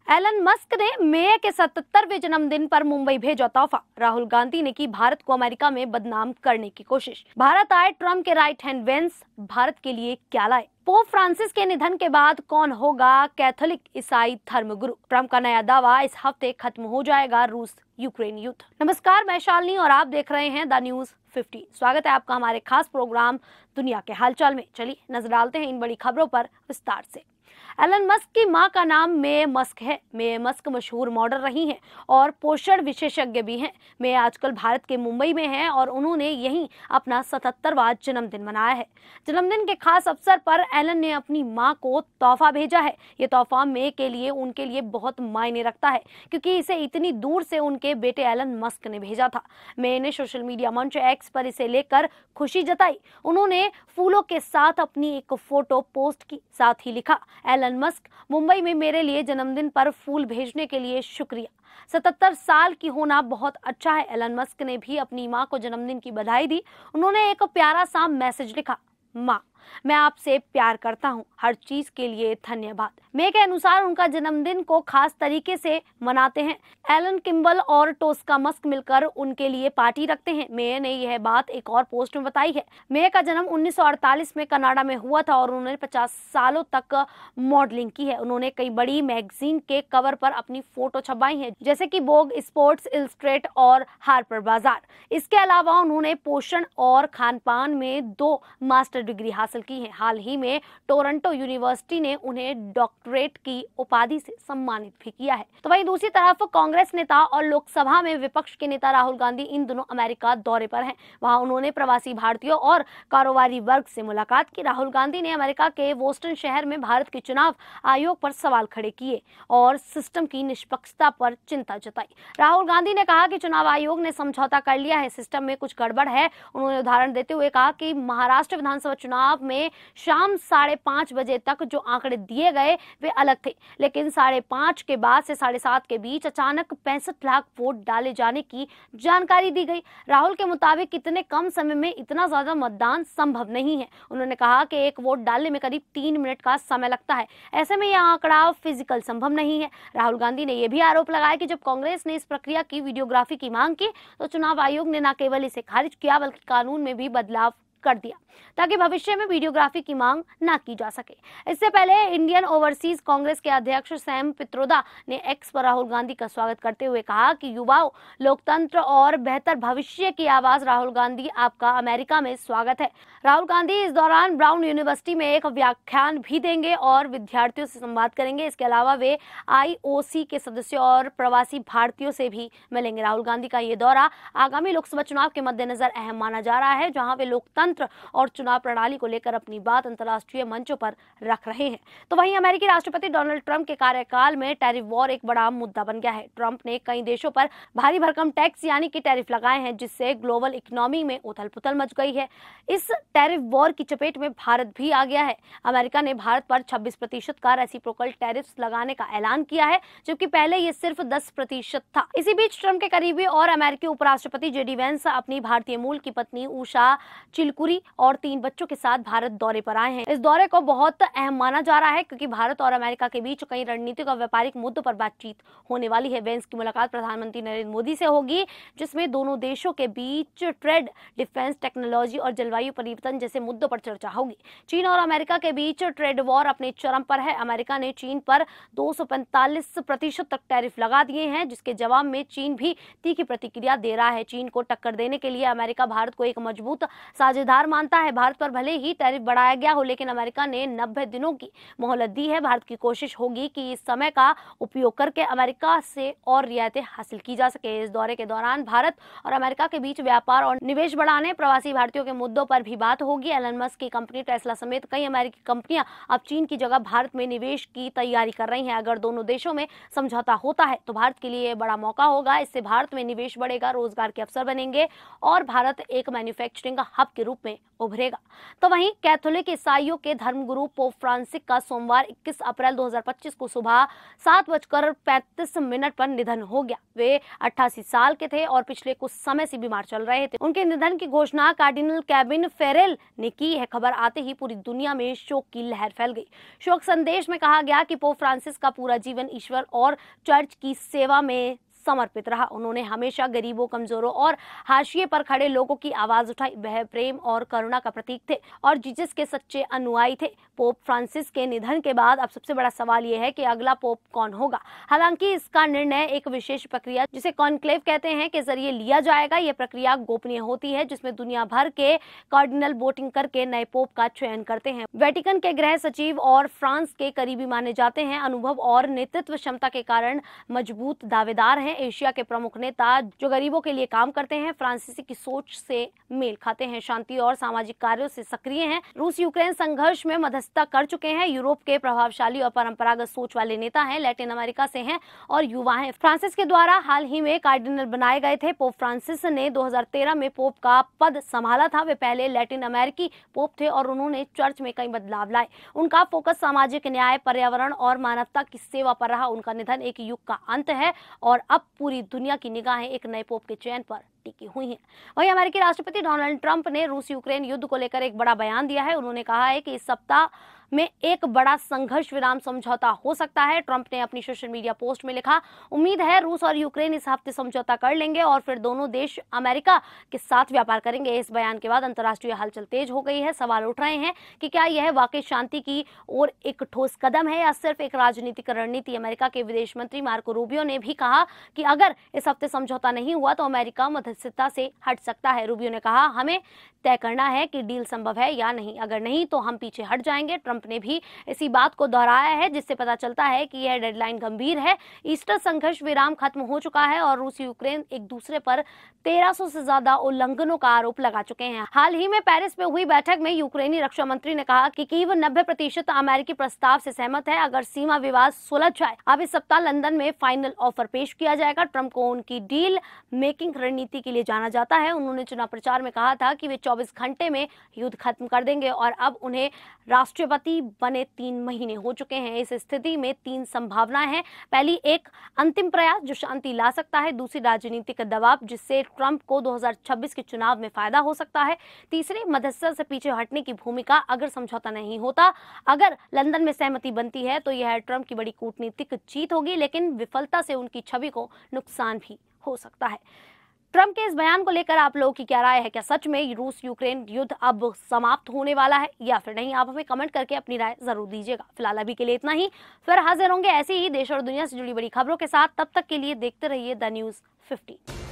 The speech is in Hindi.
एलन मस्क ने मेय के 77वें जन्मदिन पर मुंबई भेजा तोहफा। राहुल गांधी ने की भारत को अमेरिका में बदनाम करने की कोशिश। भारत आए ट्रंप के राइट हैंड वेंस, भारत के लिए क्या लाए। पोप फ्रांसिस के निधन के बाद कौन होगा कैथोलिक ईसाई धर्मगुरु। ट्रंप का नया दावा, इस हफ्ते खत्म हो जाएगा रूस यूक्रेन युद्ध। नमस्कार, मैं शालिनी और आप देख रहे हैं द न्यूज 50। स्वागत है आपका हमारे खास प्रोग्राम दुनिया के हालचाल में। चलिए नजर डालते हैं इन बड़ी खबरों पर विस्तार से। एलन मस्क की मां का नाम मेय मस्क है। मेय मस्क मशहूर मॉडल रही हैं और पोषण विशेषज्ञ भी हैं। मेय आजकल भारत के मुंबई में हैं और उन्होंने यहीं अपना 77वां जन्मदिन मनाया है। जन्मदिन के खास अवसर पर एलन ने अपनी मां को तोहफा भेजा है। ये तोहफा मेय के लिए उनके लिए बहुत मायने रखता है, क्योंकि इसे इतनी दूर से उनके बेटे एलन मस्क ने भेजा था। मेय ने सोशल मीडिया मंच एक्स पर इसे लेकर खुशी जताई। उन्होंने फूलों के साथ अपनी एक फोटो पोस्ट की, साथ ही लिखा, एलन मस्क, मुंबई में मेरे लिए जन्मदिन पर फूल भेजने के लिए शुक्रिया। 77 साल की होना बहुत अच्छा है। एलन मस्क ने भी अपनी मां को जन्मदिन की बधाई दी। उन्होंने एक प्यारा सा मैसेज लिखा, मां, मैं आपसे प्यार करता हूं, हर चीज के लिए धन्यवाद। मेय के अनुसार उनका जन्मदिन को खास तरीके से मनाते हैं। एलन किम्बल और टोस्का मस्क मिलकर उनके लिए पार्टी रखते हैं। मेय ने यह बात एक और पोस्ट में बताई है। मेय का जन्म 1948 में कनाडा में हुआ था और उन्होंने 50 सालों तक मॉडलिंग की है। उन्होंने कई बड़ी मैगजीन के कवर पर अपनी फोटो छपवाई है, जैसे कि वोग, स्पोर्ट्स इलस्ट्रेट और हार्पर बाजार। इसके अलावा उन्होंने पोषण और खान पान में 2 मास्टर डिग्री हासिल की है। हाल ही में टोरंटो यूनिवर्सिटी ने उन्हें डॉक्टरेट की उपाधि से सम्मानित भी किया है। तो वहीं दूसरी तरफ कांग्रेस नेता और लोकसभा में विपक्ष के नेता राहुल गांधी इन दिनों अमेरिका दौरे पर हैं। वहां उन्होंने प्रवासी भारतीयों और कारोबारी वर्ग से मुलाकात की। राहुल गांधी ने अमेरिका के बोस्टन शहर में भारत के चुनाव आयोग पर सवाल खड़े किए और सिस्टम की निष्पक्षता पर चिंता जताई। राहुल गांधी ने कहा कि चुनाव आयोग ने समझौता कर लिया है, सिस्टम में कुछ गड़बड़ है। उन्होंने उदाहरण देते हुए कहा कि महाराष्ट्र विधानसभा चुनाव में शाम 5:30 बजे तक जो आंकड़े दिए गए वे अलग थे, लेकिन 5:30 के बाद से 7:30 के बीच अचानक 65 लाख वोट डाले जाने की जानकारी दी गई। राहुल के मुताबिक इतने कम समय में इतना ज्यादा मतदान संभव नहीं है। उन्होंने कहा कि एक वोट डालने में करीब 3 मिनट का समय लगता है। ऐसे में यह आंकड़ा फिजिकल संभव नहीं है। राहुल गांधी ने यह भी आरोप लगाया कि जब कांग्रेस ने इस प्रक्रिया की वीडियोग्राफी की मांग की तो चुनाव आयोग ने न केवल इसे खारिज किया बल्कि कानून में भी बदलाव कर दिया ताकि भविष्य में वीडियोग्राफी की मांग न की जा सके। इससे पहले इंडियन ओवरसीज कांग्रेस के अध्यक्ष सैम पित्रोदा ने एक्स पर राहुल गांधी का स्वागत करते हुए कहा कि युवाओं, लोकतंत्र और बेहतर भविष्य की आवाज, राहुल गांधी आपका अमेरिका में स्वागत है। राहुल गांधी इस दौरान ब्राउन यूनिवर्सिटी में एक व्याख्यान भी देंगे और विद्यार्थियों से संवाद करेंगे। इसके अलावा वे IOC के सदस्यों और प्रवासी भारतीयों से भी मिलेंगे। राहुल गांधी का ये दौरा आगामी लोकसभा चुनाव के मद्देनजर अहम माना जा रहा है, जहां वे लोकतंत्र और चुनाव प्रणाली को लेकर अपनी बात अंतर्राष्ट्रीय मंचों पर रख रहे हैं। तो वहीं अमेरिकी राष्ट्रपति डोनाल्ड ट्रंप के कार्यकाल में टैरिफ वॉर एक बड़ा मुद्दा बन गया है। ट्रंप ने कई देशों पर भारी भरकम टैक्स यानी कि टैरिफ लगाए हैं, जिससे ग्लोबल इकोनॉमी में उथल-पुथल मच गई है। इस टैरिफ वॉर की चपेट में भारत भी आ गया है। अमेरिका ने भारत पर 26% का रेसिप्रोकल टैरिफ लगाने का ऐलान किया है, जबकि पहले ये सिर्फ 10% था। इसी बीच ट्रंप के करीबी और अमेरिकी उपराष्ट्रपति JD वेंस अपनी भारतीय मूल की पत्नी उषा चिलकुरी और 3 बच्चों के साथ भारत दौरे पर आए हैं। इस दौरे को बहुत अहम माना जा रहा है, क्योंकि भारत और अमेरिका के बीच कई रणनीतिक और व्यापारिक मुद्दों पर बातचीत होने वाली है। वेंस की मुलाकात प्रधानमंत्री नरेंद्र मोदी से होगी, जिसमें दोनों देशों के बीच ट्रेड, डिफेंस, टेक्नोलॉजी और जलवायु परिवर्तन जैसे मुद्दों पर चर्चा होगी। चीन और अमेरिका के बीच ट्रेड वॉर अपने चरम पर है। अमेरिका ने चीन पर 245% तक टैरिफ लगा दिए हैं, जिसके जवाब में चीन भी तीखी प्रतिक्रिया दे रहा है। चीन को टक्कर देने के लिए अमेरिका भारत को एक मजबूत साझेदार मानता है। भारत पर भले ही टैरिफ बढ़ाया गया हो, लेकिन अमेरिका ने 90 दिनों की मोहलत दी है। भारत की कोशिश होगी कि इस समय का उपयोग करके अमेरिका से और रियायतें हासिल की जा सके। इस दौरे के दौरान भारत और अमेरिका के बीच व्यापार और निवेश बढ़ाने, प्रवासी भारतीयों के मुद्दों पर भी बात होगी। एलन मस्क की कंपनी टेस्ला समेत कई अमेरिकी कंपनियां अब चीन की जगह भारत में निवेश की तैयारी कर रही हैं। अगर दोनों देशों में समझौता होता है तो भारत के लिए बड़ा मौका होगा। इससे भारत में निवेश बढ़ेगा, रोजगार के अवसर बनेंगे और भारत एक मैन्युफैक्चरिंग हब के रूप रूप में उभरेगा। तो वहीं कैथोलिक ईसाइयों के धर्मगुरु पोप फ्रांसिस का सोमवार 21 अप्रैल 2025 को सुबह 7:35 पर निधन हो गया। वे 88 साल के थे और पिछले कुछ समय से बीमार चल रहे थे। उनके निधन की घोषणा कार्डिनल केविन फेरेल ने की है। खबर आते ही पूरी दुनिया में शोक की लहर फैल गई। शोक संदेश में कहा गया कि पोप फ्रांसिस का पूरा जीवन ईश्वर और चर्च की सेवा में समर्पित रहा। उन्होंने हमेशा गरीबों, कमजोरों और हाशिए पर खड़े लोगों की आवाज उठाई। वह प्रेम और करुणा का प्रतीक थे और जीसस के सच्चे अनुयायी थे। पोप फ्रांसिस के निधन के बाद अब सबसे बड़ा सवाल यह है कि अगला पोप कौन होगा। हालांकि इसका निर्णय एक विशेष प्रक्रिया जिसे कॉन्क्लेव कहते हैं के जरिए लिया जाएगा। यह प्रक्रिया गोपनीय होती है जिसमें दुनिया भर के कार्डिनल वोटिंग करके नए पोप का चयन करते हैं। वेटिकन के गृह सचिव और फ्रांस के करीबी माने जाते हैं। अनुभव और नेतृत्व क्षमता के कारण मजबूत दावेदार हैं। एशिया के प्रमुख नेता जो गरीबों के लिए काम करते हैं, फ्रांसीसी की सोच से मेल खाते हैं, शांति और सामाजिक कार्यों से सक्रिय हैं। रूस यूक्रेन संघर्ष में मध्यस्थता कर चुके हैं। यूरोप के प्रभावशाली और परंपरागत सोच वाले नेता हैं। लैटिन अमेरिका से हैं और युवा हैं। फ्रांसिस के द्वारा हाल ही में कार्डिनल बनाए गए थे। पोप फ्रांसिस ने 2013 में पोप का पद संभाला था। वे पहले लैटिन अमेरिकी पोप थे और उन्होंने चर्च में कई बदलाव लाए। उनका फोकस सामाजिक न्याय, पर्यावरण और मानवता की सेवा पर रहा। उनका निधन एक युग का अंत है और अब पूरी दुनिया की निगाहें एक नए पोप के चयन पर टिकी हुई हैं। वहीं अमेरिकी राष्ट्रपति डोनाल्ड ट्रंप ने रूस यूक्रेन युद्ध को लेकर एक बड़ा बयान दिया है। उन्होंने कहा है कि इस सप्ताह में एक बड़ा संघर्ष विराम समझौता हो सकता है। ट्रंप ने अपनी सोशल मीडिया पोस्ट में लिखा, उम्मीद है रूस और यूक्रेन इस हफ्ते समझौता कर लेंगे और फिर दोनों देश अमेरिका के साथ व्यापार करेंगे। इस बयान के बाद अंतर्राष्ट्रीय हलचल तेज हो गई है। सवाल उठ रहे हैं कि क्या यह वाकई शांति की ओर एक ठोस कदम है या सिर्फ एक राजनीतिक रणनीति। अमेरिका के विदेश मंत्री मार्को रूबियो ने भी कहा कि अगर इस हफ्ते समझौता नहीं हुआ तो अमेरिका मध्यस्थता से हट सकता है। रूबियो ने कहा, हमें तय करना है कि डील संभव है या नहीं, अगर नहीं तो हम पीछे हट जाएंगे। ट्रंप ने भी इसी बात को दोहराया है जिससे पता चलता है कि यह डेडलाइन गंभीर है। ईस्टर संघर्ष विराम खत्म हो चुका है और रूस यूक्रेन एक दूसरे पर 1300 से ज्यादा उल्लंघनों का आरोप लगा चुके हैं। हाल ही में पेरिस में हुई बैठक में यूक्रेनी रक्षा मंत्री ने कहा कि कीव 90% अमेरिकी प्रस्ताव से सहमत है अगर सीमा विवाद सुलझ जाए। अब इस सप्ताह लंदन में फाइनल ऑफर पेश किया जाएगा। ट्रंप को उनकी डील मेकिंग रणनीति के लिए जाना जाता है। उन्होंने चुनाव प्रचार में कहा था कि वे 24 घंटे में युद्ध खत्म कर देंगे और अब उन्हें राष्ट्रपति बने 3 महीने हो चुके हैं। इस स्थिति में 3 संभावनाएं हैं। पहली, एक अंतिम प्रयास जो शांति ला सकता है। दूसरी, राजनीतिक दबाव जिससे ट्रंप को 2026 के चुनाव में फायदा हो सकता है। तीसरी, मध्यस्थता से पीछे हटने की भूमिका अगर समझौता नहीं होता। अगर लंदन में सहमति बनती है तो यह ट्रंप की बड़ी कूटनीतिक जीत होगी, लेकिन विफलता से उनकी छवि को नुकसान भी हो सकता है। ट्रंप के इस बयान को लेकर आप लोगों की क्या राय है? क्या सच में रूस यूक्रेन युद्ध अब समाप्त होने वाला है या फिर नहीं? आप हमें कमेंट करके अपनी राय जरूर दीजिएगा। फिलहाल अभी के लिए इतना ही। फिर हाजिर होंगे ऐसे ही देश और दुनिया से जुड़ी बड़ी खबरों के साथ। तब तक के लिए देखते रहिए द न्यूज़ 15।